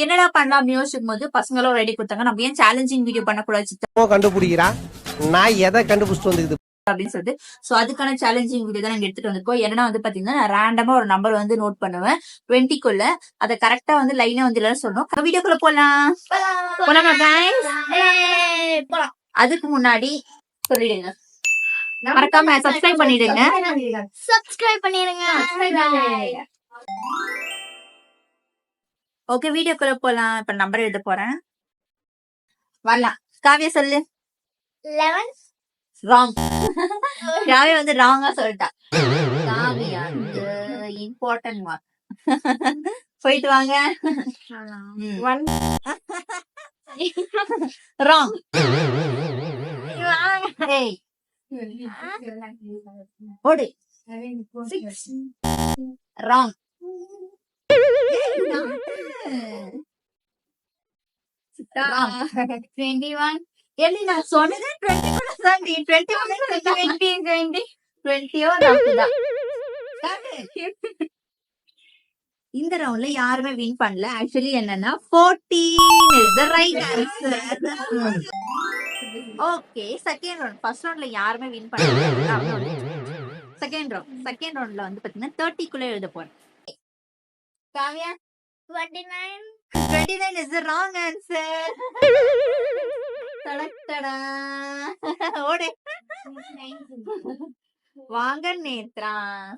என்னடா பண்ணலாம் யோசிக்கும் போது பசங்களும் ரெடி கொடுத்தாங்க. நம்ம ஏன் சேலஞ்சிங் வீடியோ பண்ணக்கூடாது கண்டுபிடிக்கிறா நான் எதை கண்டுபிடிச்சிட்டு வந்து அப்படின்னு சொல்லிட்டு சோ அதுக்கான சேலஞ்சிங் வீடியோ தான் நாங்க எடுத்துட்டு வந்திருக்கோம். என்னன்னா வந்து பாத்தீங்கன்னா நான் ரேண்டமா ஒரு நம்பர் வந்து நோட் பண்ணுவேன் 20க்குள்ள அதை கரெக்டா வந்து லைனா வந்து எல்லாரும் சொல்லணும். வீடியோக்குள்ள போலாம். அதுக்கு முன்னாடி சொல்லிடுங்க, மறக்காம சப்ஸ்கிரைப் பண்ணிடுங்க. ஓகே, வீடியோக்குள்ள போலாம். இப்ப நம்பர் எழுத போறேன். வரலாம். காவியா சொல்லு. 11. ராங். காவியா வந்து ராங்கா சொல்லிட்டா. காவியா வந்து இம்பார்ட்டன்ட் மார்க். போயிட்டு வாங்க. ராங். ஏய் ஓடு. ராங். ராங். 21. எல்லி நான் சொன்னது 20 கூட தாண்டி 21 இந்த ரவுண்ட்ல யாருமே வின் பண்ணல. ஆக்சுவலி என்னன்னா 14 is the right answer. Okay, second round. First ரவுண்ட்ல யாருமே வின் பண்ணல. செகண்ட் ரவுண்ட்ல வந்து பாத்தீங்கன்னா 30க்குள்ள எழுத போறேன். Kavya 29. 29 is the wrong answer. தடடடா. ஓடு. வாங்க நேத்ரா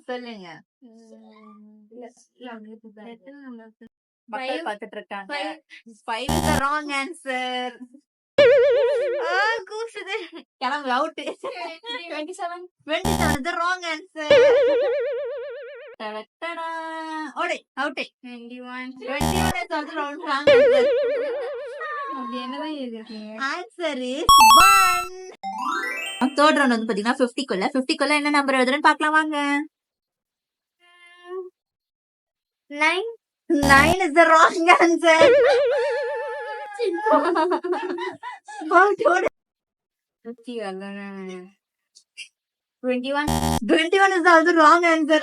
சொல்லுங்க. மக்கள் பார்த்துட்டு இருக்காங்க. 5 is the wrong answer. கூசுது. கிளம்பு out. 27 is the wrong answer. தடடடா. ஓடு out. 21 is also wrong answer. Answer is 1. Third round வந்து பாத்தீங்கன்னா 50க்குள்ள என்ன நம்பர் எழுதுறேன்னு பார்க்கலாம் வாங்க. 9. 9 is the wrong answer. 21 is also wrong answer.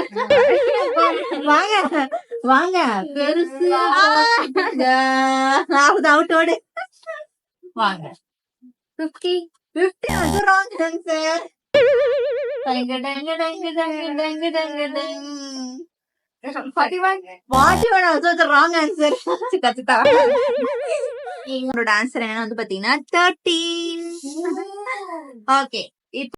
வாங்க பெருசு. அவுட் ஓடு. வாங்க 50 is the wrong answer. 41 also the wrong answer. உங்களோட ஆன்சர் என்னன்னு வந்து பாத்தீங்கன்னா 13. ஓகே,